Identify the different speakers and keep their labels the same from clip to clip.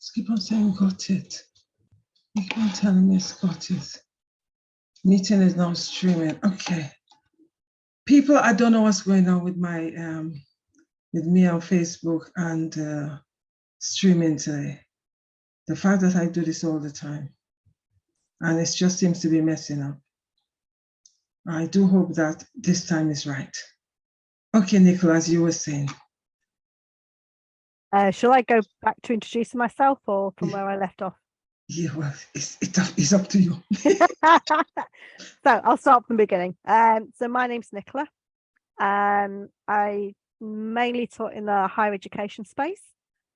Speaker 1: keep on saying got it. You keep on telling me it's got it. Meeting is now streaming. Okay. People, I don't know what's going on with my with me on Facebook and streaming today. The fact that I do this all the time, and it just seems to be messing up. I do hope that this time is right. Okay, Nykola, as you were saying.
Speaker 2: Shall I go back to introducing myself or from where I left off?
Speaker 1: Yeah, well, it's up to you.
Speaker 2: So I'll start from the beginning. So my name's Nykola. I mainly taught in the higher education space,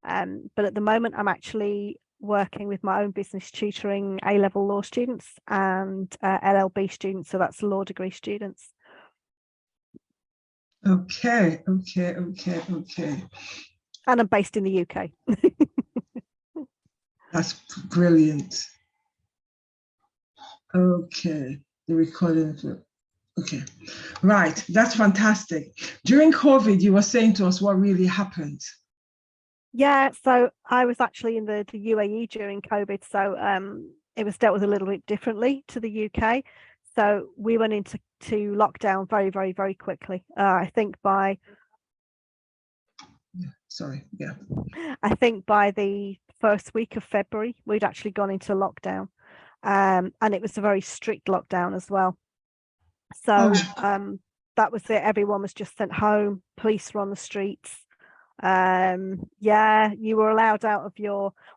Speaker 2: but at the moment I'm actually working with my own business tutoring A-level law students and LLB students, so that's law degree students.
Speaker 1: Okay.
Speaker 2: And I'm based in the UK.
Speaker 1: That's brilliant. Okay, the recording. Okay, right, that's fantastic. During COVID, you were saying to us what really happened.
Speaker 2: Yeah, so I was actually in the UAE during COVID, so it was dealt with a little bit differently to the UK. So we went into lockdown very quickly. I think by I think by the first week of February, we'd actually gone into lockdown, and it was a very strict lockdown as well. So that was it. Everyone was just sent home. Police were on the streets. Yeah, you were allowed out of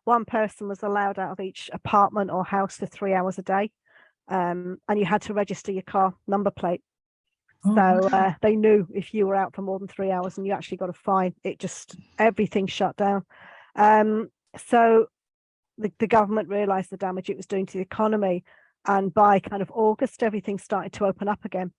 Speaker 2: one person was allowed out of each apartment or house for 3 hours a day, and you had to register your car number plate. So they knew if you were out for more than 3 hours and you actually got a fine. It just, everything shut down. So the government realized the damage it was doing to the economy, and by kind of August everything started to open up again.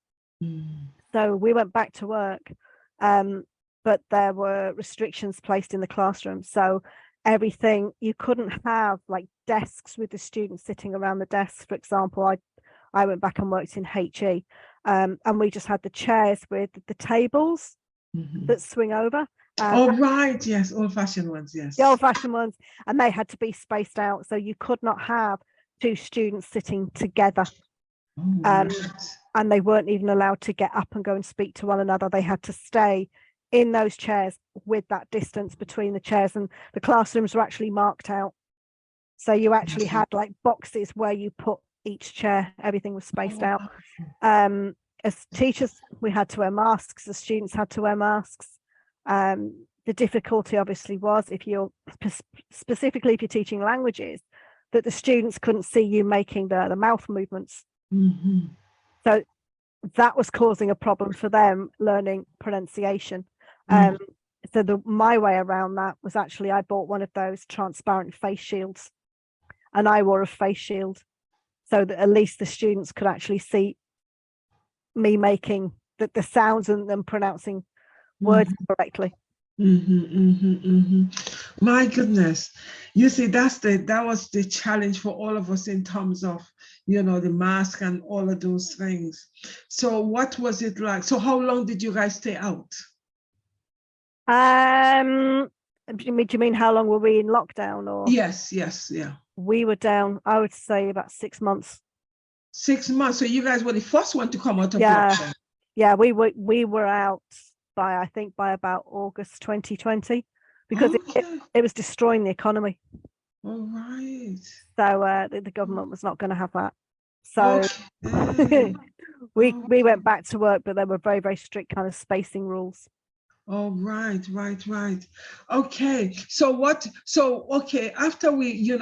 Speaker 2: So we went back to work, but there were restrictions placed in the classroom. So everything, you couldn't have like desks with the students sitting around the desks. For example, I went back and worked in HE, and we just had the chairs with the tables that swing over.
Speaker 1: Oh, right, yes, old-fashioned ones, yes.
Speaker 2: The old-fashioned ones, and they had to be spaced out. So you could not have two students sitting together. Right. And they weren't even allowed to get up and go and speak to one another. They had to stay in those chairs with that distance between the chairs, and the classrooms were actually marked out. So you actually had like boxes where you put each chair. Everything was spaced out. As teachers, we had to wear masks. The students had to wear masks. The difficulty obviously was specifically if you're teaching languages, that the students couldn't see you making the mouth movements. So that was causing a problem for them learning pronunciation. So my way around that was actually I bought one of those transparent face shields, and I wore a face shield so that at least the students could actually see me making the sounds and them pronouncing words correctly.
Speaker 1: My goodness, you see, that was the challenge for all of us in terms of, you know, the mask and all of those things. So what was it like? So how long did you guys stay out?
Speaker 2: Do you mean how long were we in lockdown? Or
Speaker 1: yes, yeah.
Speaker 2: We were down, I would say, about 6 months. 6 months.
Speaker 1: So you guys were the first one to come out of lockdown.
Speaker 2: Yeah, we were out by, I think, by about August 2020, because it was destroying the economy.
Speaker 1: All right.
Speaker 2: So the government was not going to have that. So we went back to work, but there were very strict kind of spacing rules.
Speaker 1: Oh, right. Okay. Okay, after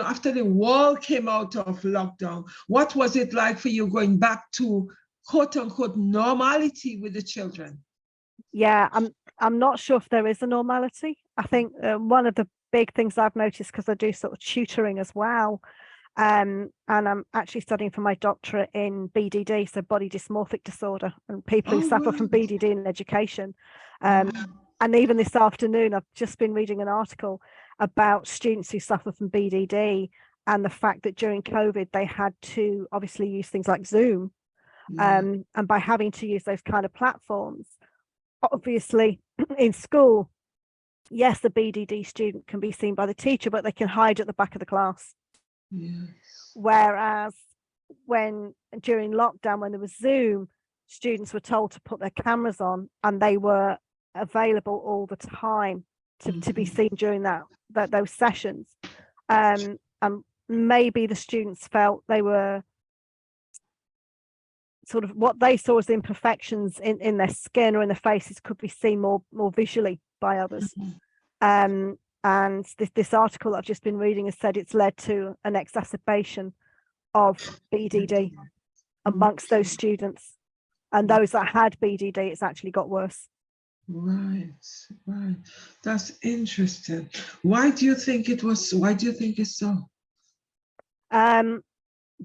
Speaker 1: after the world came out of lockdown, what was it like for you going back to quote unquote normality with the children?
Speaker 2: Yeah, I'm not sure if there is a normality. I think one of the big things I've noticed, because I do sort of tutoring as well, and I'm actually studying for my doctorate in BDD, so body dysmorphic disorder, and people who suffer from BDD in education. And even this afternoon, I've just been reading an article about students who suffer from BDD, and the fact that during COVID, they had to obviously use things like Zoom. And by having to use those kind of platforms, obviously in school, yes, the BDD student can be seen by the teacher, but they can hide at the back of the class.
Speaker 1: Yes.
Speaker 2: Whereas during lockdown, when there was Zoom, students were told to put their cameras on and they were available all the time to be seen during those sessions. And maybe the students felt they were sort of what they saw as imperfections in their skin or in their faces could be seen more visually by others. And this article that I've just been reading has said it's led to an exacerbation of BDD amongst those students, and those that had BDD, it's actually got worse.
Speaker 1: Right. That's interesting. Why do you think it's so?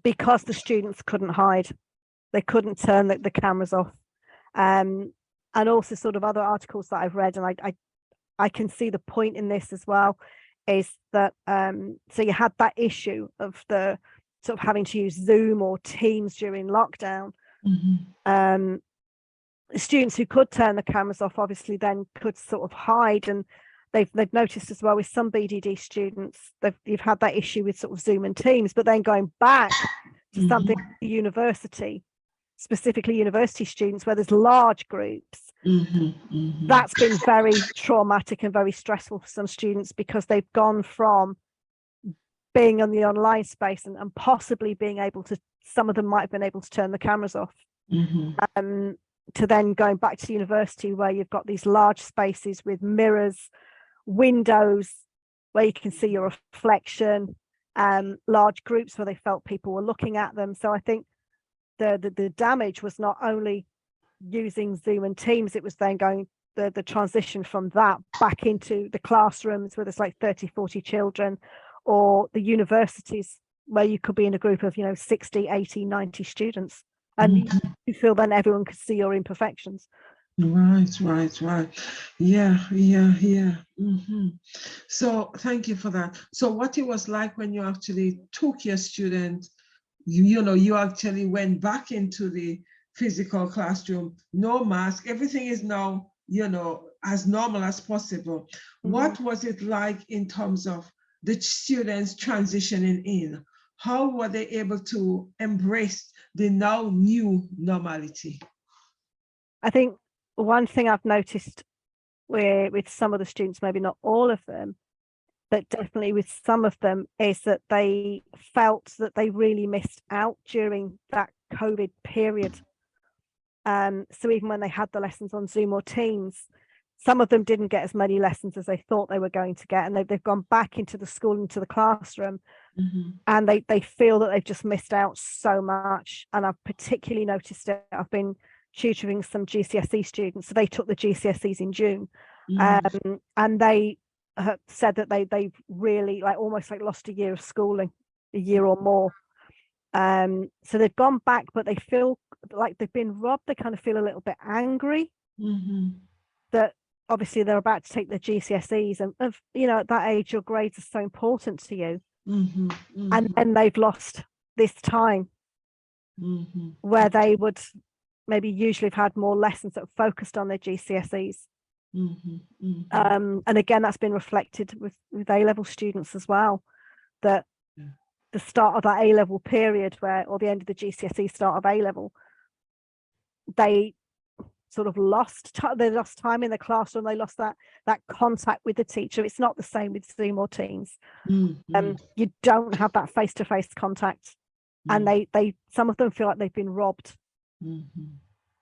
Speaker 2: Because the students couldn't hide. They couldn't turn the cameras off. And also sort of other articles that I've read, and I can see the point in this as well, is that so you had that issue of the sort of having to use Zoom or Teams during lockdown. Students who could turn the cameras off obviously then could sort of hide, and they've noticed as well with some BDD students you've had that issue with sort of Zoom and Teams, but then going back to something like university, specifically university students where there's large groups, that's been very traumatic and very stressful for some students, because they've gone from being on the online space and possibly being able to, some of them might have been able to turn the cameras off, to then going back to university where you've got these large spaces with mirrors, windows where you can see your reflection, large groups where they felt people were looking at them. So I think the damage was not only using Zoom and Teams, it was then going the transition from that back into the classrooms where there's like 30, 40 children, or the universities where you could be in a group of 60, 80, 90 students, and you feel then everyone could see your imperfections.
Speaker 1: Right. Yeah. So thank you for that. So what it was like when you actually took your student, you actually went back into the physical classroom, no mask, everything is now, as normal as possible. What was it like in terms of the students transitioning in? How were they able to embrace the now new normality?
Speaker 2: I think one thing I've noticed with some of the students, maybe not all of them, but definitely with some of them, is that they felt that they really missed out during that COVID period. So even when they had the lessons on Zoom or Teams, some of them didn't get as many lessons as they thought they were going to get, and they've gone back into the school, into the classroom, and they feel that they've just missed out so much. And I've particularly noticed it. I've been tutoring some GCSE students, so they took the GCSEs in June, and they said that they've really almost lost a year of schooling, a year or more. So they've gone back, but they feel like they've been robbed. They kind of feel a little bit angry that obviously they're about to take the GCSEs, and at that age your grades are so important to you, and then they've lost this time where they would maybe usually have had more lessons that focused on their GCSEs. And again, that's been reflected with A-level students as well, that the start of that A-level period or the end of the GCSE, start of A-level, they sort of lost time in the classroom. They lost that contact with the teacher. It's not the same with Zoom or Teams. You don't have that face-to-face contact, and they some of them feel like they've been robbed.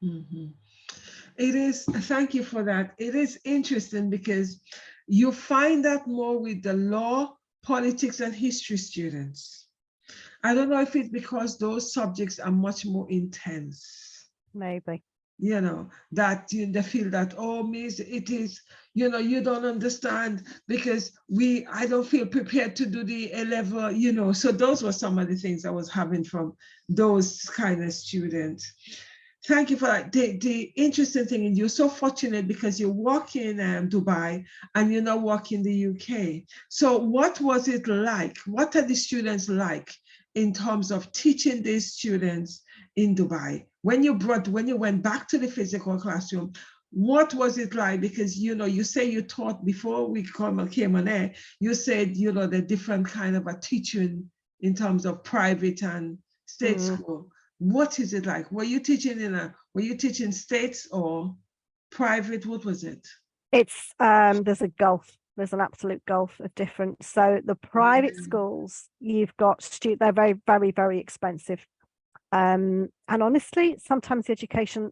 Speaker 1: It is, thank you for that. It is interesting because you find that more with the law, politics, and history students. I don't know if it's because those subjects are much more intense.
Speaker 2: Maybe.
Speaker 1: That they feel that, oh, miss, it is, you don't understand because I don't feel prepared to do the A-level, so those were some of the things I was having from those kind of students. Thank you for that. The interesting thing is you're so fortunate because you work in Dubai and you now work in the UK. So what was it like? What are the students like in terms of teaching these students in Dubai? When you went back to the physical classroom, what was it like? Because, you know, you say you taught before we came on air, you said, you know, the different kind of a teaching in terms of private and state school. What is it like? Were you teaching states or private? What was it?
Speaker 2: It's there's a gulf. There's an absolute gulf of difference. So the private schools, you've got they're very, very, very expensive. And honestly, sometimes the education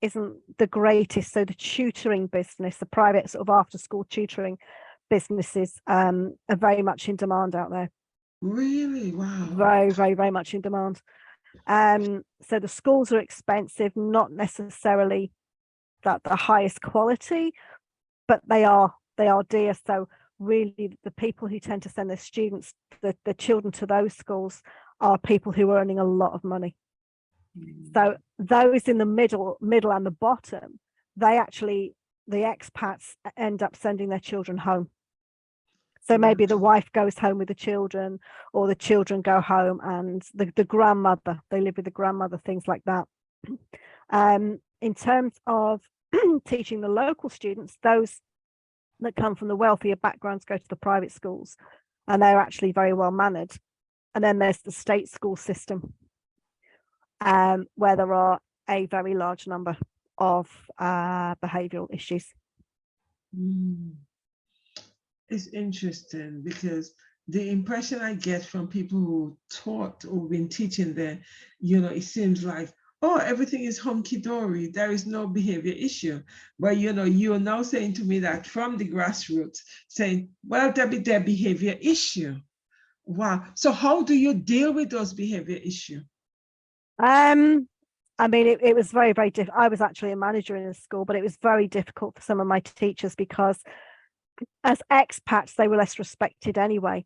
Speaker 2: isn't the greatest. So the tutoring business, the private sort of after school tutoring businesses are very much in demand out there.
Speaker 1: Really? Wow.
Speaker 2: Very, very, very much in demand. So the schools are expensive, not necessarily that the highest quality, but they are dear. So really the people who tend to send their students, the children to those schools are people who are earning a lot of money. So those in the middle and the bottom, the expats end up sending their children home. So maybe the wife goes home with the children, or the children go home and the grandmother, they live with the grandmother, things like that. In terms of teaching the local students, those that come from the wealthier backgrounds go to the private schools, and they're actually very well mannered. And then there's the state school system, where there are a very large number of behavioural issues.
Speaker 1: It's interesting because the impression I get from people who taught or been teaching there, you know, it seems like, oh, everything is hunky-dory, there is no behavior issue. But, you know, you're now saying to me that from the grassroots, saying, well, there'll be their behavior issue. Wow. So how do you deal with those behavior issues?
Speaker 2: I mean, it was very, very difficult. I was actually a manager in a school, but it was very difficult for some of my teachers because as expats, they were less respected anyway.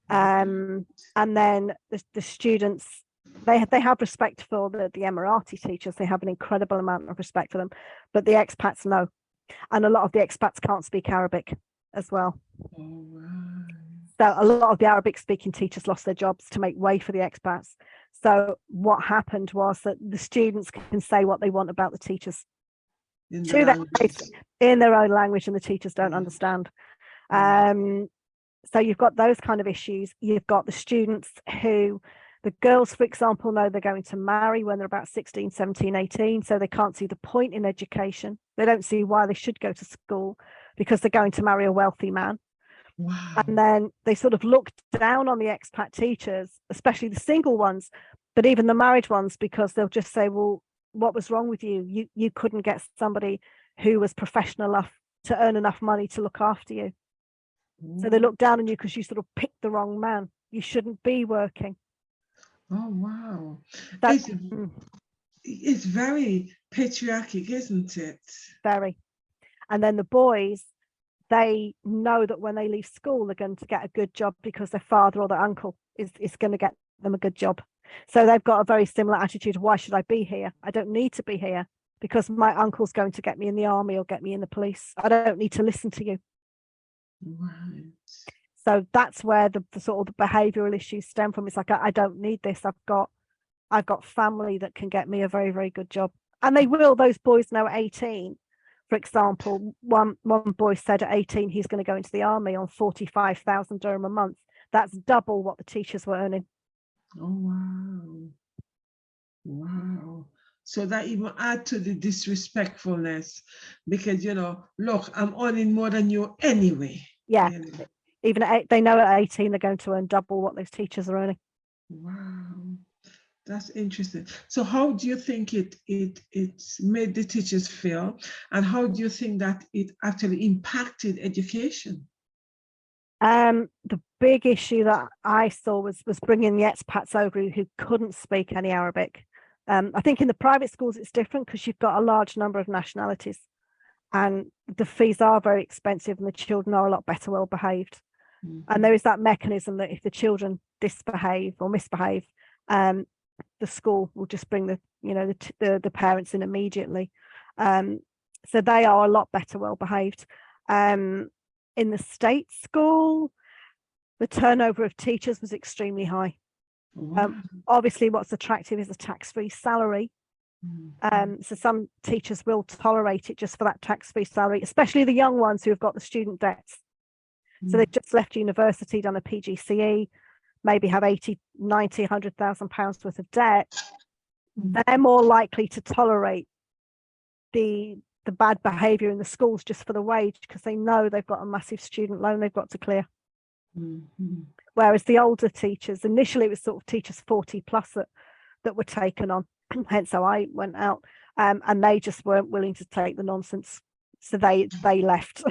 Speaker 2: And then the students, they have respect for the Emirati teachers. They have an incredible amount of respect for them, but the expats, no. And a lot of the expats can't speak Arabic as well.
Speaker 1: Oh, wow.
Speaker 2: So a lot of the Arabic speaking teachers lost their jobs to make way for the expats. So what happened was that the students can say what they want about the teachers in their own language, and the teachers don't understand. So you've got those kind of issues. You've got the students who, the girls, for example, know they're going to marry when they're about 16, 17, 18. So they can't see the point in education. They don't see why they should go to school because they're going to marry a wealthy man.
Speaker 1: Wow.
Speaker 2: And then they sort of look down on the expat teachers, especially the single ones, but even the married ones, because they'll just say, well, what was wrong with you? You couldn't get somebody who was professional enough to earn enough money to look after you. So they look down on you because you sort of picked the wrong man. You shouldn't be working.
Speaker 1: Oh, wow. It's very patriarchal, isn't it?
Speaker 2: Very. And then the boys, they know that when they leave school, they're going to get a good job because their father or their uncle is going to get them a good job. So they've got a very similar attitude of, why should I be here? I don't need to be here because my uncle's going to get me in the army or get me in the police. I don't need to listen to you.
Speaker 1: Right.
Speaker 2: So that's where the sort of the behavioural issues stem from. It's like, I don't need this. I've got family that can get me a very, very good job. And they will, those boys know at 18. For example, one boy said at 18 he's going to go into the army on 45,000 dirham a month. That's double what the teachers were earning.
Speaker 1: Oh, wow. Wow. So that even add to the disrespectfulness because, you know, look, I'm earning more than you anyway.
Speaker 2: Yeah.
Speaker 1: You know?
Speaker 2: Even they know at 18 they're going to earn double what those teachers are earning.
Speaker 1: Wow. That's interesting. So how do you think it's made the teachers feel, and how do you think that it actually impacted education?
Speaker 2: The big issue that I saw was bringing the expats over who couldn't speak any Arabic. I think in the private schools it's different because you've got a large number of nationalities, and the fees are very expensive, and the children are a lot better well behaved. And there is that mechanism that if the children disbehave or misbehave, the school will just bring the parents in immediately. So they are a lot better well behaved. In the state school, the turnover of teachers was extremely high. Obviously what's attractive is a tax-free salary, So some teachers will tolerate it just for that tax-free salary, especially the young ones who have got the student debts. So they've just left university, done a PGCE, maybe have 80, 90, £100,000 worth of debt. They're more likely to tolerate the bad behavior in the schools just for the wage, because they know they've got a massive student loan they've got to clear. Whereas the older teachers, initially it was sort of teachers 40 plus that were taken on, hence how I went out, and they just weren't willing to take the nonsense, so they left.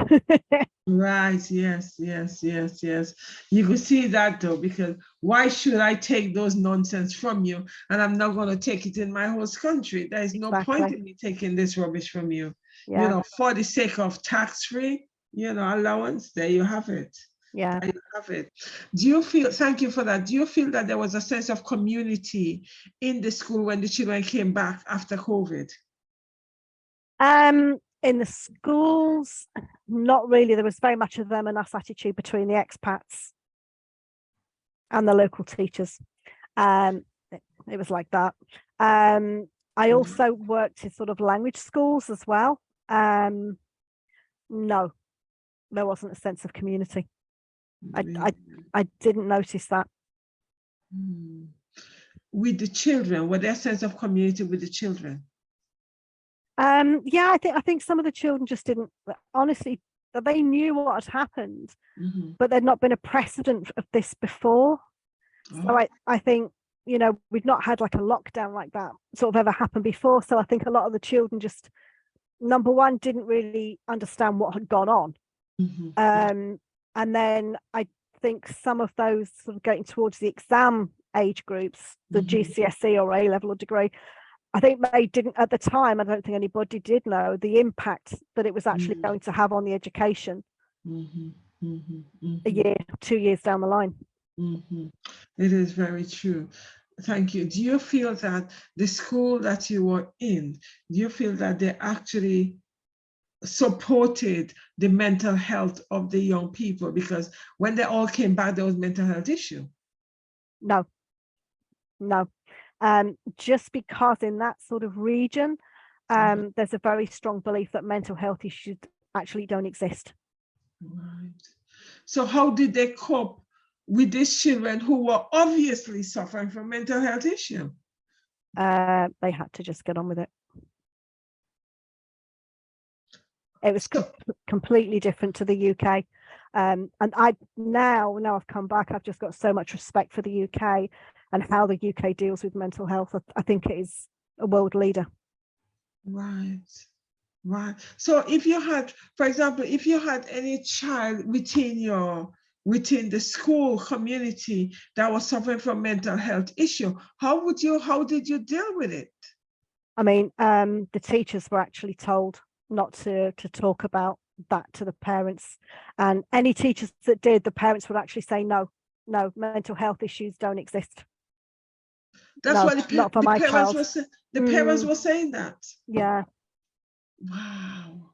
Speaker 1: Right, yes. You could see that though, because why should I take those nonsense from you and I'm not going to take it in my host country? There is no point in me taking this rubbish from you. You know, for the sake of tax-free, you know, allowance, there you have it.
Speaker 2: Yeah.
Speaker 1: There you have it. Do you feel, thank you for that, do you feel that there was a sense of community in the school when the children came back after COVID?
Speaker 2: In the schools, not really. There was very much of them and us attitude between the expats and the local teachers. It was like that. I also worked in sort of language schools as well. No, there wasn't a sense of community. I didn't notice that.
Speaker 1: With the children, were there a sense of community with the children?
Speaker 2: Yeah, I think some of the children just didn't, honestly, they knew what had happened, but there'd not been a precedent of this before. So I think, you know, we've not had like a lockdown like that sort of ever happened before. So I think a lot of the children just, number one, didn't really understand what had gone on. And then I think some of those sort of getting towards the exam age groups, the GCSE or A-level or degree, I think they didn't at the time. I don't think anybody did know the impact that it was actually going to have on the education a year, 2 years down the line.
Speaker 1: It is very true. Thank you. Do you feel that the school that you were in, do you feel that they actually supported the mental health of the young people? Because when they all came back, there was mental health issue. No.
Speaker 2: Just because in that sort of region, there's a very strong belief that mental health issues actually don't exist.
Speaker 1: Right. So how did they cope with these children who were obviously suffering from mental health issue?
Speaker 2: They had to just get on with it. It was completely different to the UK. And now I've come back, I've just got so much respect for the UK and how the UK deals with mental health. I think it is a world leader. Right.
Speaker 1: So if you had, for example, if you had any child within the school community that was suffering from mental health issue, how did you deal with it?
Speaker 2: I mean, the teachers were actually told not to talk about that to the parents, and any teachers that did, the parents would actually say no, mental health issues don't exist.
Speaker 1: That's what the parents were saying that.
Speaker 2: Yeah.
Speaker 1: Wow.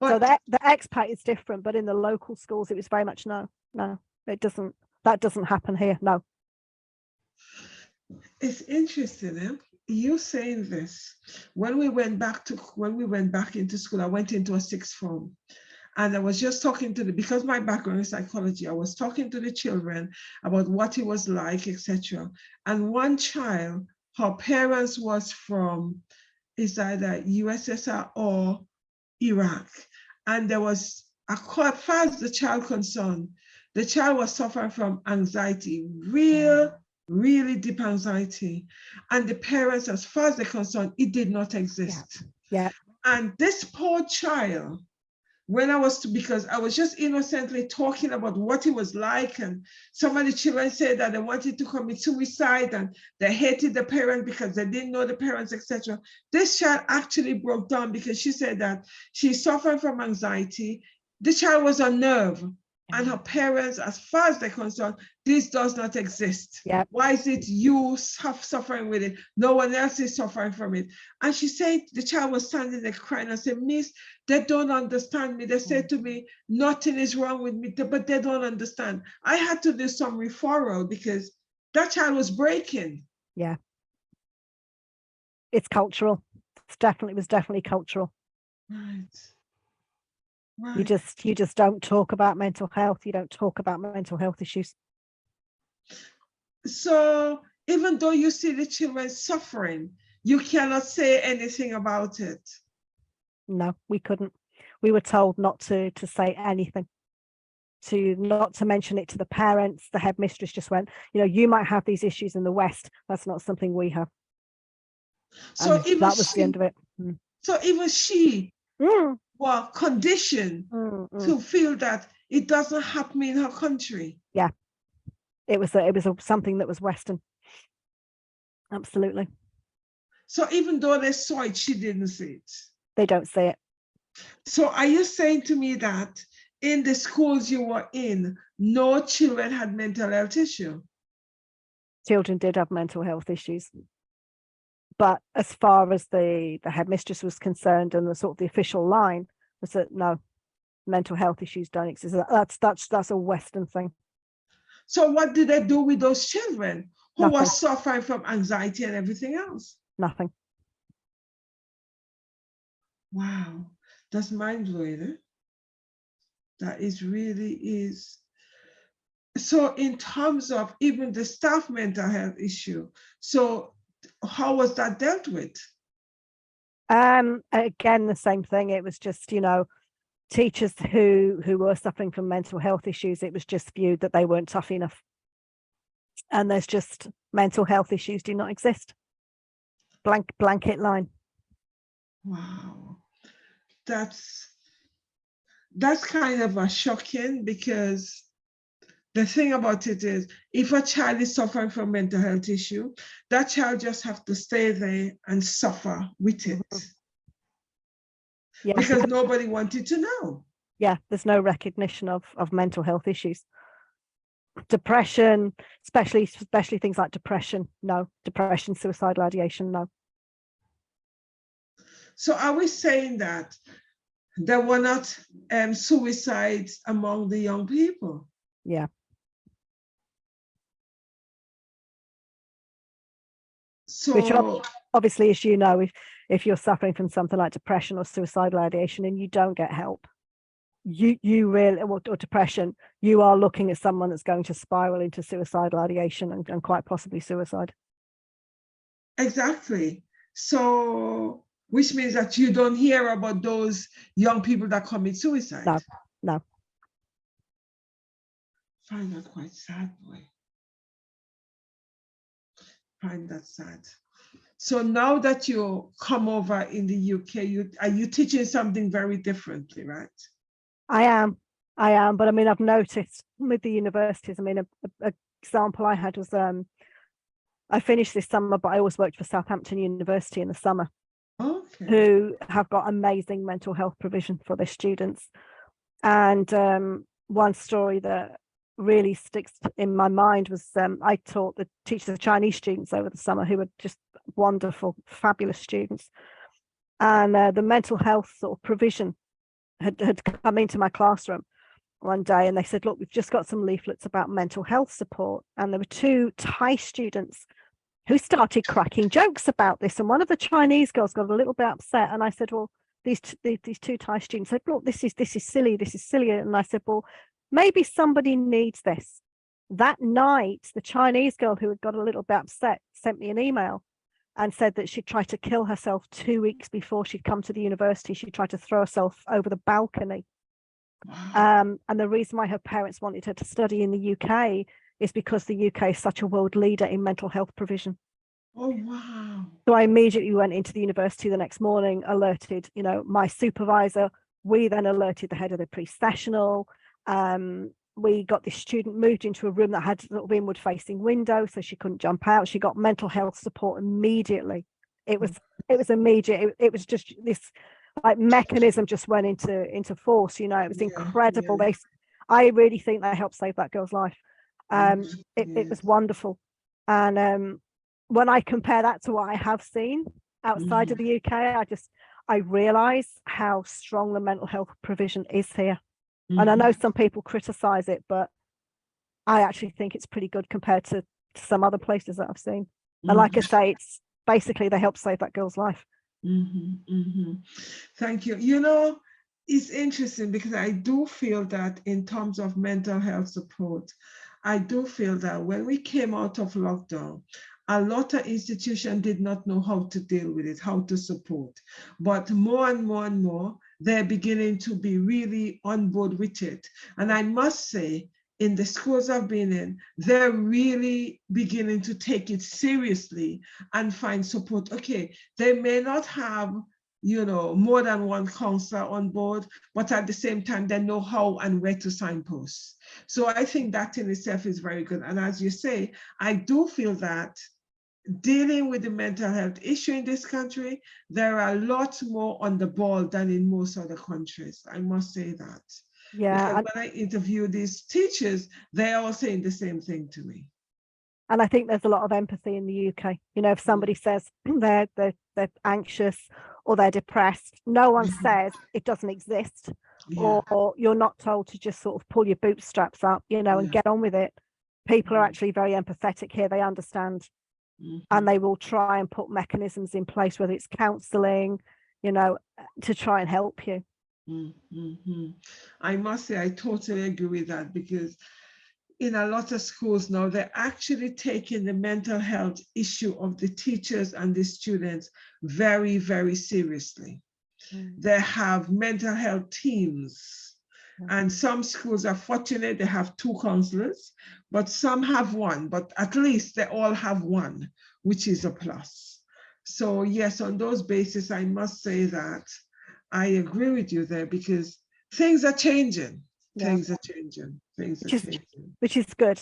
Speaker 2: So the expat is different, but in the local schools it was very much no, it doesn't, that doesn't happen here. No.
Speaker 1: It's interesting, eh? You saying this. When we went back into school, I went into a sixth form, and I was just talking to because my background is psychology, I was talking to the children about what it was like, etc. And one child, her parents was from, is either USSR or Iraq. And there was, as far as the child concerned, the child was suffering from anxiety, really deep anxiety. And the parents, as far as they're concerned, it did not exist.
Speaker 2: Yeah.
Speaker 1: And this poor child, because I was just innocently talking about what it was like, and some of the children said that they wanted to commit suicide and they hated the parent because they didn't know the parents, etc. This child actually broke down because she said that she's suffering from anxiety. The child was on nerve, and her parents, as far as they're concerned, this does not exist.
Speaker 2: Yeah.
Speaker 1: Why is it you suffering with it? No one else is suffering from it. And she said, the child was standing there crying and said, Miss, they don't understand me. They said to me, nothing is wrong with me, but they don't understand. I had to do some referral because that child was breaking.
Speaker 2: Yeah. it's cultural. It was definitely cultural.
Speaker 1: Right.
Speaker 2: You just don't talk about mental health. You don't talk about mental health issues.
Speaker 1: So even though you see the children suffering, you cannot say anything about it.
Speaker 2: No, we couldn't. We were told not to say anything, not to mention it to the parents. The headmistress just went, you might have these issues in the West. That's not something we have.
Speaker 1: So
Speaker 2: and
Speaker 1: even
Speaker 2: that was the end of it.
Speaker 1: So even she was conditioned to feel that it doesn't happen in her country.
Speaker 2: Yeah, it was something that was Western. Absolutely.
Speaker 1: So even though they saw it, she didn't see it.
Speaker 2: They don't see it.
Speaker 1: So are you saying to me that in the schools you were in, no children had mental health issue?
Speaker 2: Children did have mental health issues. But as far as the headmistress was concerned, and the sort of the official line was that no, mental health issues don't exist. That's a Western thing.
Speaker 1: So what did they do with those children who
Speaker 2: Nothing.
Speaker 1: were suffering from anxiety and everything else?
Speaker 2: Nothing.
Speaker 1: Wow, that's mind-blowing. Eh? That really is. So in terms of even the staff mental health issue, so how was that dealt with?
Speaker 2: Again, the same thing. It was just, teachers who were suffering from mental health issues, it was just viewed that they weren't tough enough. And there's just mental health issues do not exist. Blanket line.
Speaker 1: Wow. That's kind of a shocking, because the thing about it is, if a child is suffering from mental health issue, that child just have to stay there and suffer with it. Yeah. Because nobody wanted to know.
Speaker 2: Yeah, there's no recognition of mental health issues. Depression, especially things like depression, no. Depression, suicidal ideation, no.
Speaker 1: So are we saying that there were not suicides among the young people?
Speaker 2: Yeah.
Speaker 1: So
Speaker 2: which obviously, as you know, if you're suffering from something like depression or suicidal ideation and you don't get help, you really, or depression, you are looking at someone that's going to spiral into suicidal ideation and quite possibly suicide.
Speaker 1: Exactly. So which means that you don't hear about those young people that commit suicide.
Speaker 2: No.
Speaker 1: Find that quite sad, boy. Find that sad. So now that you come over in the UK, are you teaching something very differently, right? I am,
Speaker 2: but I mean, I've noticed with the universities, I mean, a example I had was, I finished this summer, but I always worked for Southampton University in the summer, who have got amazing mental health provision for their students. And one story that really sticks in my mind was I taught the Chinese students over the summer, who were just wonderful, fabulous students. And the mental health sort of provision had come into my classroom one day, and they said, look, we've just got some leaflets about mental health support. And there were two Thai students who started cracking jokes about this. And one of the Chinese girls got a little bit upset. And I said, well, these two Thai students said, look, this is silly. This is silly. And I said, well, maybe somebody needs this. That night, the Chinese girl who had got a little bit upset sent me an email and said that she tried to kill herself 2 weeks before she'd come to the university. She tried to throw herself over the balcony. And the reason why her parents wanted her to study in the UK is because the UK is such a world leader in mental health provision.
Speaker 1: Oh, wow.
Speaker 2: So I immediately went into the university the next morning, alerted, my supervisor. We then alerted the head of the pre-sessional. We got this student moved into a room that had a little inward facing window, so she couldn't jump out. She got mental health support immediately. It was immediate. It was just this like mechanism just went into force. It was incredible. Yeah. I really think they helped save that girl's life. It was wonderful. And when I compare that to what I have seen outside of the UK, I realize how strong the mental health provision is here. And I know some people criticize it, but I actually think it's pretty good compared to some other places that I've seen. And like I say, basically they helped save that girl's life.
Speaker 1: Thank you. You know, it's interesting because I do feel that in terms of mental health support, I do feel that when we came out of lockdown, a lot of institutions did not know how to deal with it, how to support. But more and more and more, they're beginning to be really on board with it. And I must say, in the schools I've been in, they're really beginning to take it seriously and find support. Okay, they may not have, you know, more than one counselor on board, but at the same time, they know how and where to signpost. So I think that in itself is very good. And as you say, I do feel that dealing with the mental health issue in this country, there are a lot more on the ball than in most other countries. I must say that.
Speaker 2: Yeah.
Speaker 1: Because when I interview these teachers, they're all saying the same thing to me.
Speaker 2: And I think there's a lot of empathy in the UK. You know, if somebody says they're anxious or they're depressed, no one says it doesn't exist, or you're not told to just sort of pull your bootstraps up, you know, and get on with it. People are actually very empathetic here. They understand, and they will try and put mechanisms in place, whether it's counselling, you know, to try and help you.
Speaker 1: I must say, I totally agree with that, because in a lot of schools now, they're actually taking the mental health issue of the teachers and the students very, very seriously. They have mental health teams. And some schools are fortunate, they have 2 counselors, but some have 1, but at least they all have 1, which is a plus. So yes, on those bases, I must say that I agree with you there, because things are changing. Things are changing.
Speaker 2: Which is good.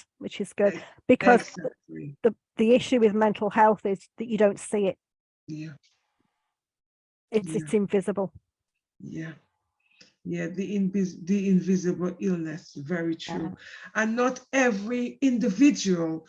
Speaker 2: Because exactly. the issue with mental health is that you don't see it. It's invisible.
Speaker 1: The invisible illness, very true. And not every individual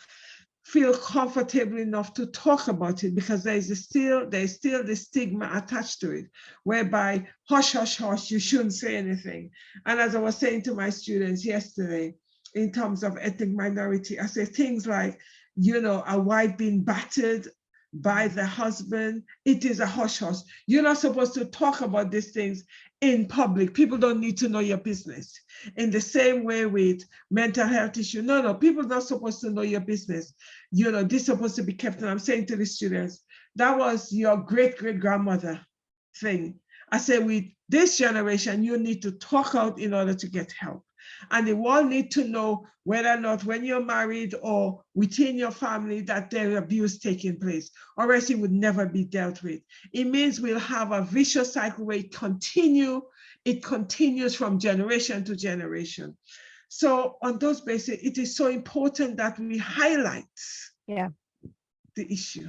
Speaker 1: feel comfortable enough to talk about it, because there's still the stigma attached to it, whereby hush, hush, hush, you shouldn't say anything. And as I was saying to my students yesterday, in terms of ethnic minority, I say things like, you know, a wife being battered by the husband, it is a hush hush. You're not supposed to talk about these things in public. People don't need to know your business. In the same way with mental health issue, no, people are not supposed to know your business. You know, this is supposed to be kept. And I'm saying to the students, that was your great-great-grandmother thing. I say, with this generation, you need to talk out in order to get help. And they all need to know whether or not when you're married or within your family that there is abuse taking place, or else it would never be dealt with. It means we'll have a vicious cycle where it continues from generation to generation. So on those bases, it is so important that we highlight the issue.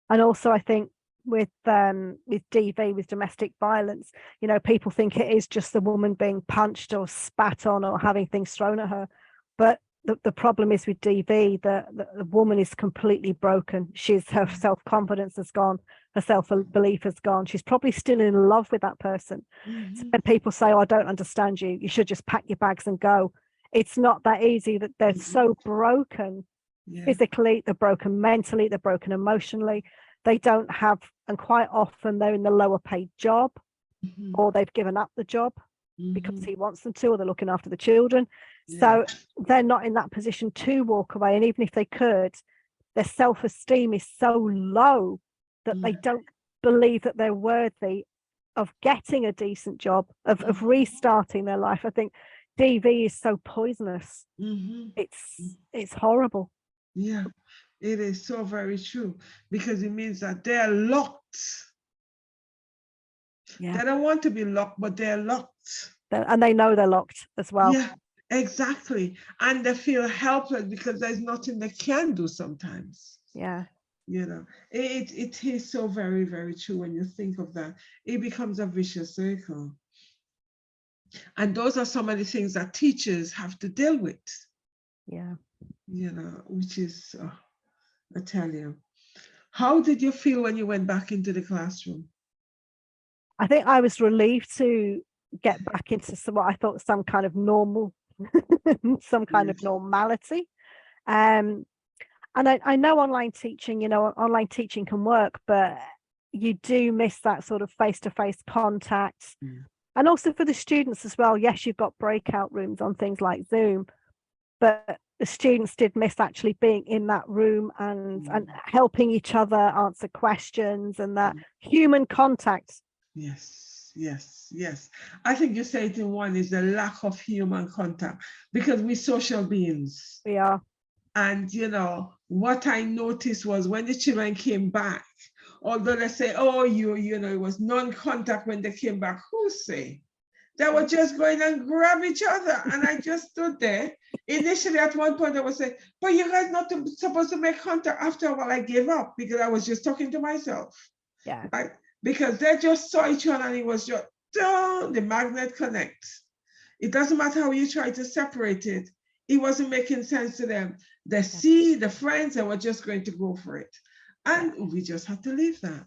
Speaker 2: And also, I think with DV, with domestic violence, you know, people think it is just the woman being punched or spat on or having things thrown at her. But the problem is with DV, the woman is completely broken. Her self-confidence has gone, her self-belief has gone. She's probably still in love with that person. So when people say, oh, I don't understand you, you should just pack your bags and go. It's not that easy. That they're so broken physically, they're broken mentally, they're broken emotionally. They don't have, and quite often they're in the lower paid job, or they've given up the job because he wants them to, or they're looking after the children. So they're not in that position to walk away. And even if they could, their self-esteem is so low that they don't believe that they're worthy of getting a decent job, of restarting their life. I think DV is so poisonous. It's horrible.
Speaker 1: Yeah, it is so very true, because it means that they're locked. They don't want to be locked, but they're locked.
Speaker 2: And they know they're locked as well.
Speaker 1: Yeah, exactly. And they feel helpless because there's nothing they can do sometimes.
Speaker 2: Yeah.
Speaker 1: You know, it is so very, very true when you think of that. It becomes a vicious circle. And those are some of the things that teachers have to deal with.
Speaker 2: Yeah.
Speaker 1: You know, which is, I tell you. How did you feel when you went back into the classroom?
Speaker 2: I think I was relieved to get back into what I thought some kind of normal, some kind of normality. And And I know online teaching, online teaching can work, but you do miss that sort of face-to-face contact. And also for the students as well. Yes, you've got breakout rooms on things like Zoom, but the students did miss actually being in that room and helping each other answer questions and that human contact.
Speaker 1: Yes. I think you say it in one, is the lack of human contact, because we're social beings.
Speaker 2: We are.
Speaker 1: And what I noticed was when the children came back, although they say, oh, it was non-contact when they came back, who say? They were just going and grab each other. And I just stood there. Initially, at one point, I was saying, but you guys not supposed to make contact. After a while, I gave up because I was just talking to myself.
Speaker 2: Yeah.
Speaker 1: Right? Because they just saw each other and it was just, the magnet connects. It doesn't matter how you try to separate it. It wasn't making sense to them. They see the friends and were just going to go for it. And we just have to leave that.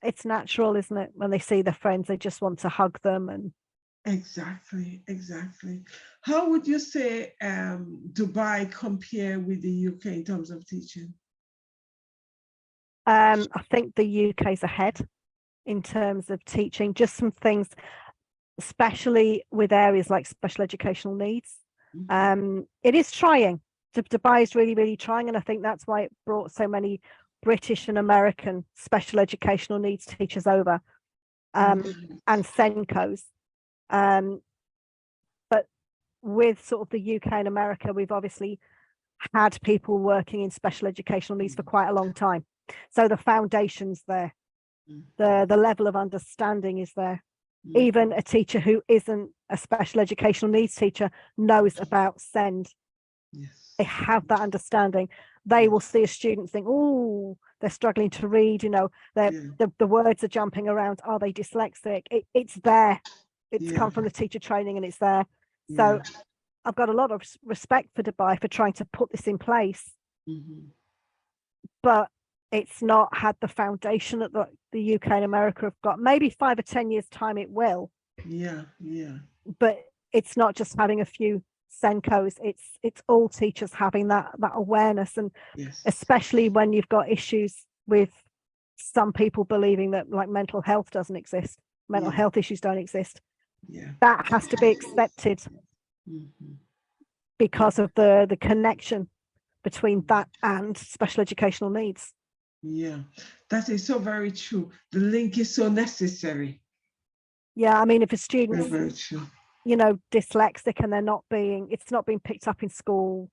Speaker 2: It's natural, isn't it? When they see their friends, they just want to hug them. And
Speaker 1: Exactly. How would you say Dubai compare with the UK in terms of teaching?
Speaker 2: I think the UK is ahead in terms of teaching. Just some things, especially with areas like special educational needs. It is trying. Dubai is really, really trying, and I think that's why it brought so many British and American special educational needs teachers over, and Senkos. But with sort of the UK and America, we've obviously had people working in special educational needs for quite a long time. So the foundation's there, the level of understanding is there. Even a teacher who isn't a special educational needs teacher knows about SEND. They have that understanding. They will see a student think, oh, they're struggling to read, the words are jumping around. Are they dyslexic? It's there. It's come from the teacher training and it's there. So I've got a lot of respect for Dubai for trying to put this in place. But it's not had the foundation that the UK and America have got. Maybe 5 or 10 years time it will. But it's not just having a few Senkos, it's all teachers having that awareness, and especially when you've got issues with some people believing that like mental health doesn't exist, mental health issues don't exist. That has to be accepted because of the connection between that and special educational needs.
Speaker 1: That is so very true. The link is so necessary.
Speaker 2: I mean, if a student's
Speaker 1: very true.
Speaker 2: Dyslexic and it's not being picked up in school,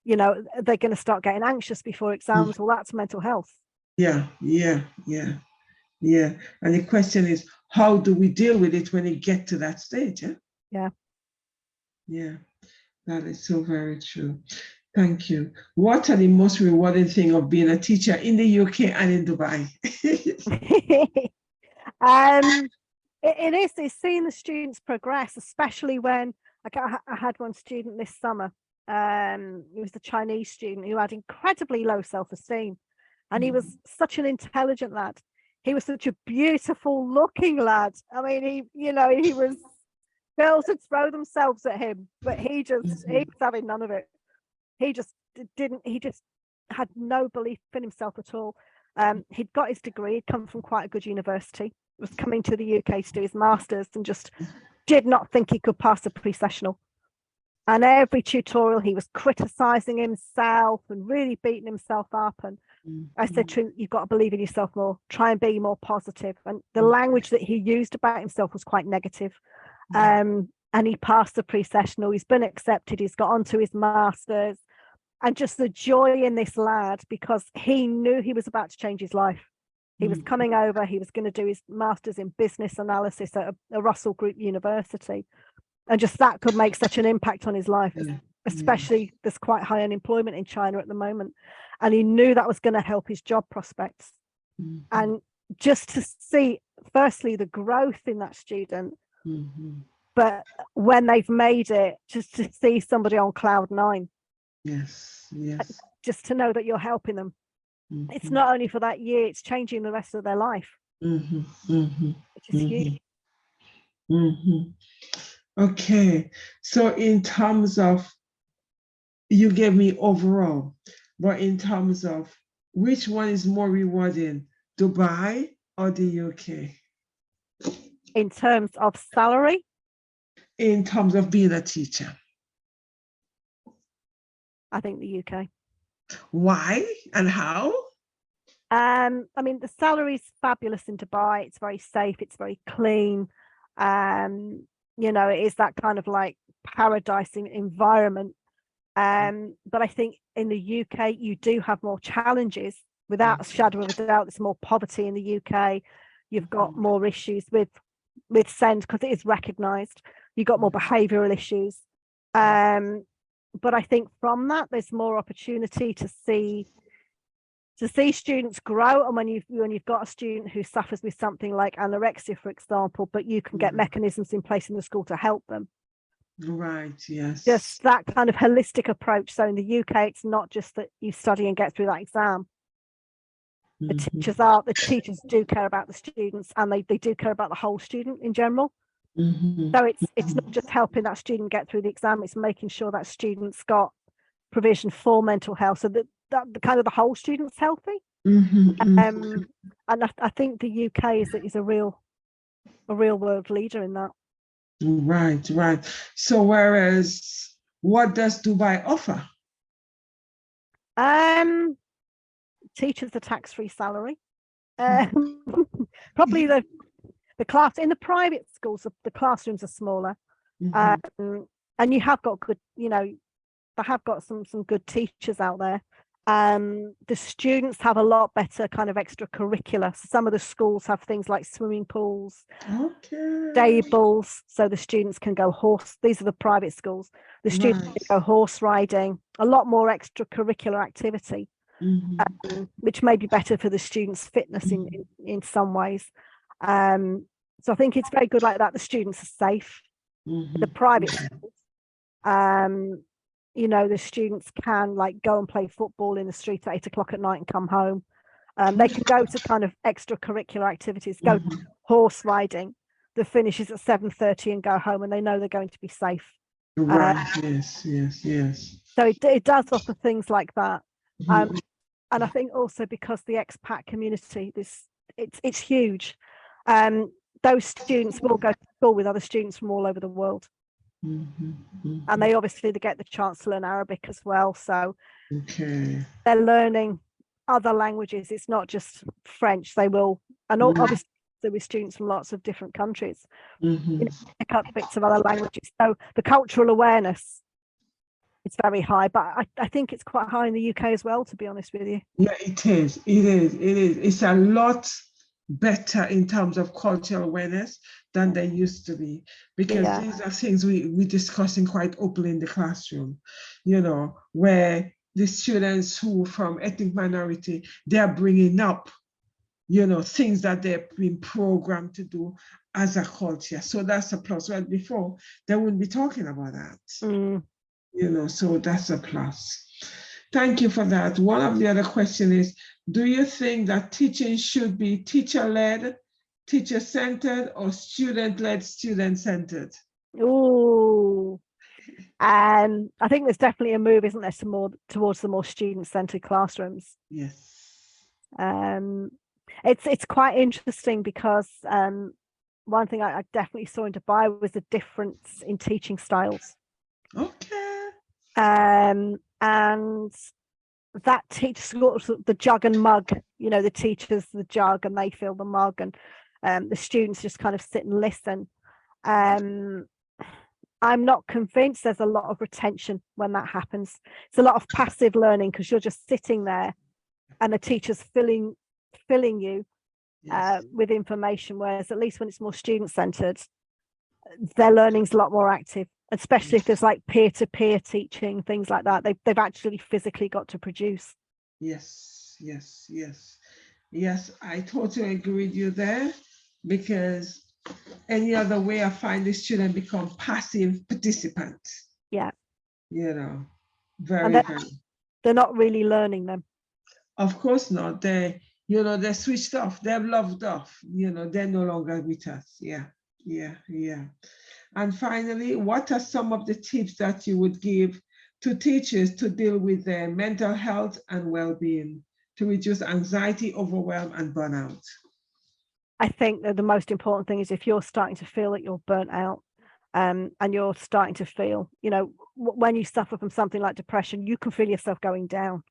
Speaker 2: they're going to start getting anxious before exams. Well, that's mental health. And
Speaker 1: the question is, how do we deal with it when it get to that stage? That is so very true. Thank you. What are the most rewarding thing of being a teacher in the UK and in Dubai?
Speaker 2: It is seeing the students progress, especially when I had one student this summer. He was a Chinese student who had incredibly low self-esteem, and he was such an intelligent lad. He was such a beautiful looking lad. I mean, he was, girls would throw themselves at him, but he was having none of it. He just had no belief in himself at all. He'd got his degree, he'd come from quite a good university, was coming to the UK to do his master's, and just did not think he could pass a pre-sessional. And every tutorial he was criticizing himself and really beating himself up. And I said to him, you've got to believe in yourself more, try and be more positive. And the language that he used about himself was quite negative. And he passed the pre-sessional, he's been accepted, he's got onto his master's. And just the joy in this lad, because he knew he was about to change his life. He was coming over, he was going to do his master's in business analysis at a Russell Group University. And just that could make such an impact on his life, especially there's quite high unemployment in China at the moment. And he knew that was going to help his job prospects. And just to see, firstly, the growth in that student, but when they've made it, just to see somebody on cloud 9. Just to know that you're helping them. It's not only for that year, it's changing the rest of their life, which is huge.
Speaker 1: Okay, so in terms of you gave me overall, but in terms of which one is more rewarding, Dubai or the UK?
Speaker 2: In terms of salary,
Speaker 1: In terms of being a teacher.
Speaker 2: I think the UK.
Speaker 1: Why and how?
Speaker 2: I mean, the salary's fabulous in Dubai. It's very safe. It's very clean. You know, it is that kind of like paradise environment. But I think in the UK, you do have more challenges. Without a shadow of a doubt, there's more poverty in the UK. You've got more issues with SEND because it is recognised. You've got more behavioural issues. But I think from that, there's more opportunity to see students grow. And when you've got a student who suffers with something like anorexia, for example, but you can get mechanisms in place in the school to help them.
Speaker 1: Right, yes.
Speaker 2: Just that kind of holistic approach. So in the UK, it's not just that you study and get through that exam. The teachers do care about the students, and they do care about the whole student in general. So it's not just helping that student get through the exam, it's making sure that student's got provision for mental health, so that the kind of the whole student's healthy. And I think the UK is a real world leader in that.
Speaker 1: Right. So whereas, what does Dubai offer?
Speaker 2: Teachers a tax-free salary. Probably the class in the private schools, the classrooms are smaller. And you have got good, you know, they have got some good teachers out there. The students have a lot better kind of extracurricular. So some of the schools have things like swimming pools, stables, so the students can go horse. These are the private schools. The students can go horse riding. A lot more extracurricular activity, which may be better for the students' fitness in some ways. So I think it's very good like that. The students are safe. The private schools, you know, the students can like go and play football in the street at 8 o'clock at night and come home. They can go to kind of extracurricular activities, go horse riding that finishes at 7:30 and go home, and they know they're going to be safe.
Speaker 1: Yes.
Speaker 2: So it does offer things like that. And I think also because the expat community, it's huge. Those students will go to school with other students from all over the world. And they obviously get the chance to learn Arabic as well. So they're learning other languages. It's not just French. They will, and obviously with students from lots of different countries, you know, pick up bits of other languages. So the cultural awareness, it's very high, but I think it's quite high in the UK as well, to be honest with you.
Speaker 1: Yeah, it is. It's a lot better in terms of cultural awareness than they used to be, because these are things we discussing quite openly in the classroom, you know, where the students who from ethnic minority, they're bringing up, you know, things that they've been programmed to do as a culture. So that's a plus. Well, before they wouldn't be talking about that, you know, so that's a plus. Thank you for that. One of the other questions is, do you think that teaching should be teacher-led, teacher-centered, or student-led, student-centered?
Speaker 2: Oh, I think there's definitely a move, isn't there, towards the more student-centered classrooms.
Speaker 1: Yes.
Speaker 2: It's quite interesting because one thing I definitely saw in Dubai was a difference in teaching styles.
Speaker 1: Okay.
Speaker 2: And that teaches the jug and mug, you know, the teachers the jug and they fill the mug, and the students just kind of sit and listen. I'm not convinced there's a lot of retention when that happens. It's a lot of passive learning because you're just sitting there and the teacher's filling you with information, whereas at least when it's more student-centered, their learning's a lot more active, especially if there's like peer-to-peer teaching, things like that. They've actually physically got to produce.
Speaker 1: Yes, I totally agree with you there, because any other way I find the student become passive participants.
Speaker 2: Yeah.
Speaker 1: You know, very.
Speaker 2: They're not really learning them.
Speaker 1: Of course not. They're switched off. They're loved off. You know, they're no longer with us. Yeah. And finally, what are some of the tips that you would give to teachers to deal with their mental health and well-being, to reduce anxiety, overwhelm, and burnout?
Speaker 2: I think that the most important thing is if you're starting to feel that you're burnt out, and you're starting to feel, you know, when you suffer from something like depression, you can feel yourself going down.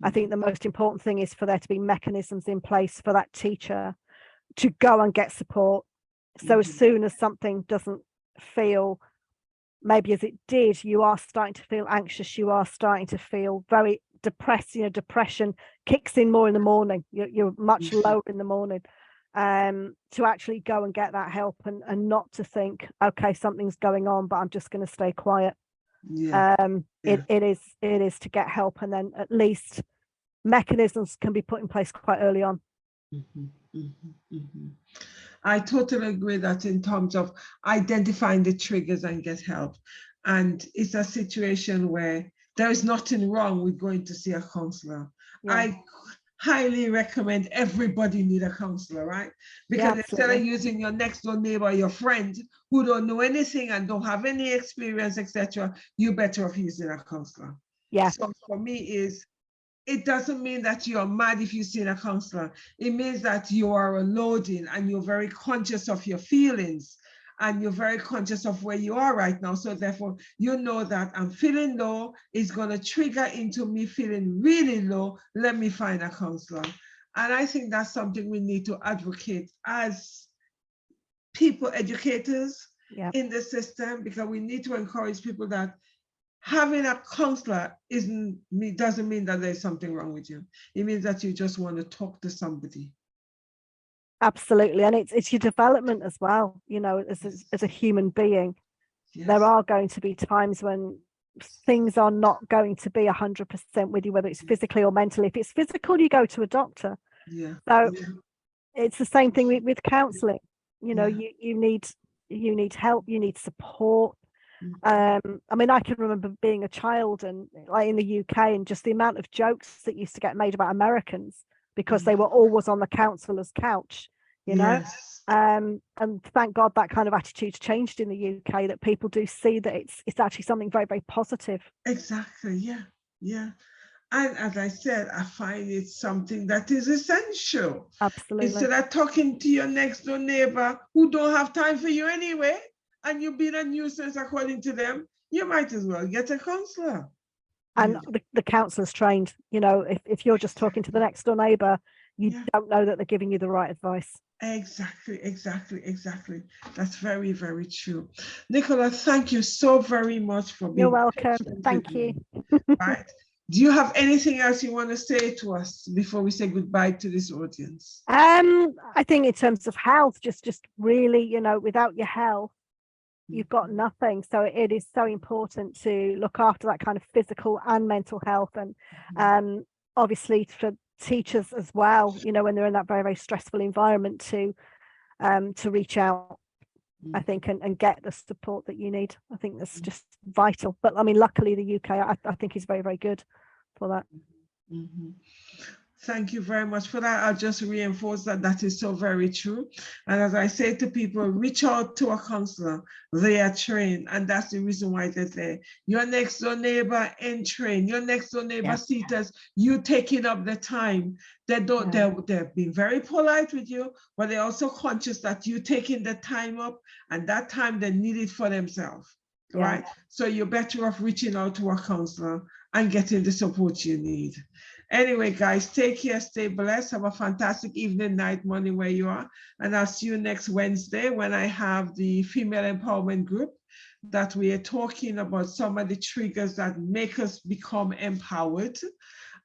Speaker 2: I think the most important thing is for there to be mechanisms in place for that teacher to go and get support. So as soon as something doesn't feel maybe as it did, you are starting to feel anxious, you are starting to feel very depressed, you know, depression kicks in more in the morning, you're much lower in the morning, to actually go and get that help and not to think, okay, something's going on, but I'm just going to stay quiet. It is to get help, and then at least mechanisms can be put in place quite early on.
Speaker 1: I totally agree that in terms of identifying the triggers and get help. And it's a situation where there is nothing wrong with going to see a counselor. I highly recommend everybody need a counselor, right? Because instead of using your next door neighbor, your friend who don't know anything and don't have any experience, etc., you're better off using a counselor. So for me it doesn't mean that you're mad if you see a counselor. It means that you are unloading and you're very conscious of your feelings and you're very conscious of where you are right now. So therefore, you know that I'm feeling low, it's going to trigger into me feeling really low. Let me find a counselor. And I think that's something we need to advocate as people, educators in the system, because we need to encourage people that having a counselor doesn't mean that there's something wrong with you. It means that you just want to talk to somebody.
Speaker 2: Absolutely. And it's your development as well, you know, as a human being. There are going to be times when things are not going to be 100% with you, whether it's physically or mentally. If it's physical, you go to a doctor. So it's the same thing with counseling. You know, you need help, you need support. I mean, I can remember being a child and like in the UK, and just the amount of jokes that used to get made about Americans because they were always on the counselor's couch, you know. And thank God that kind of attitude's changed in the UK, that people do see that it's actually something very, very positive.
Speaker 1: Exactly. And as I said, I find it something that is essential.
Speaker 2: Absolutely.
Speaker 1: Instead of talking to your next door neighbor who don't have time for you anyway, and you've been a nuisance according to them, you might as well get a counselor.
Speaker 2: And the counselor's trained, you know, if you're just talking to the next door neighbor, you don't know that they're giving you the right advice.
Speaker 1: Exactly. That's very, very true. Nykola, thank you so very much for being.
Speaker 2: You're welcome. Thank you.
Speaker 1: Right. Do you have anything else you want to say to us before we say goodbye to this audience?
Speaker 2: I think in terms of health, just really, you know, without your health, you've got nothing. So it is so important to look after that kind of physical and mental health, and obviously for teachers as well, you know, when they're in that very, very stressful environment, to reach out, I think, and get the support that you need. I think that's just vital. But I mean, luckily the UK, I think, is very, very good for that.
Speaker 1: Thank you very much for that. I'll just reinforce that is so very true. And as I say to people, reach out to a counselor. They are trained, and that's the reason why they're there. Your next door neighbor ain't trained. Your next door neighbor sees us, you taking up the time. They're being very polite with you, but they're also conscious that you taking the time up, and that time they need it for themselves. Right? So you're better off reaching out to a counselor and getting the support you need. Anyway, guys, take care, stay blessed, have a fantastic evening, night, morning where you are. And I'll see you next Wednesday when I have the female empowerment group that we are talking about some of the triggers that make us become empowered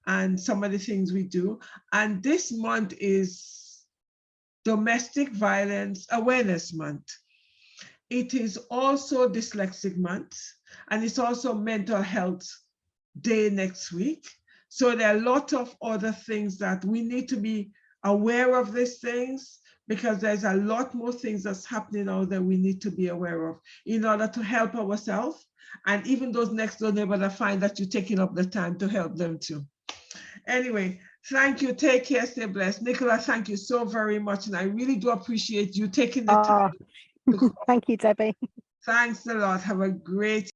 Speaker 1: and some of the things we do. And this month is Domestic Violence Awareness Month. It is also Dyslexic Month, and it's also Mental Health Day next week. So there are a lot of other things that we need to be aware of these things, because there's a lot more things that's happening out there we need to be aware of in order to help ourselves, and even those next door neighbors that find that you're taking up the time to help them too. Anyway, thank you. Take care. Stay blessed. Nykola, thank you so very much. And I really do appreciate you taking the time.
Speaker 2: Thank you, Debbie.
Speaker 1: Thanks a lot. Have a great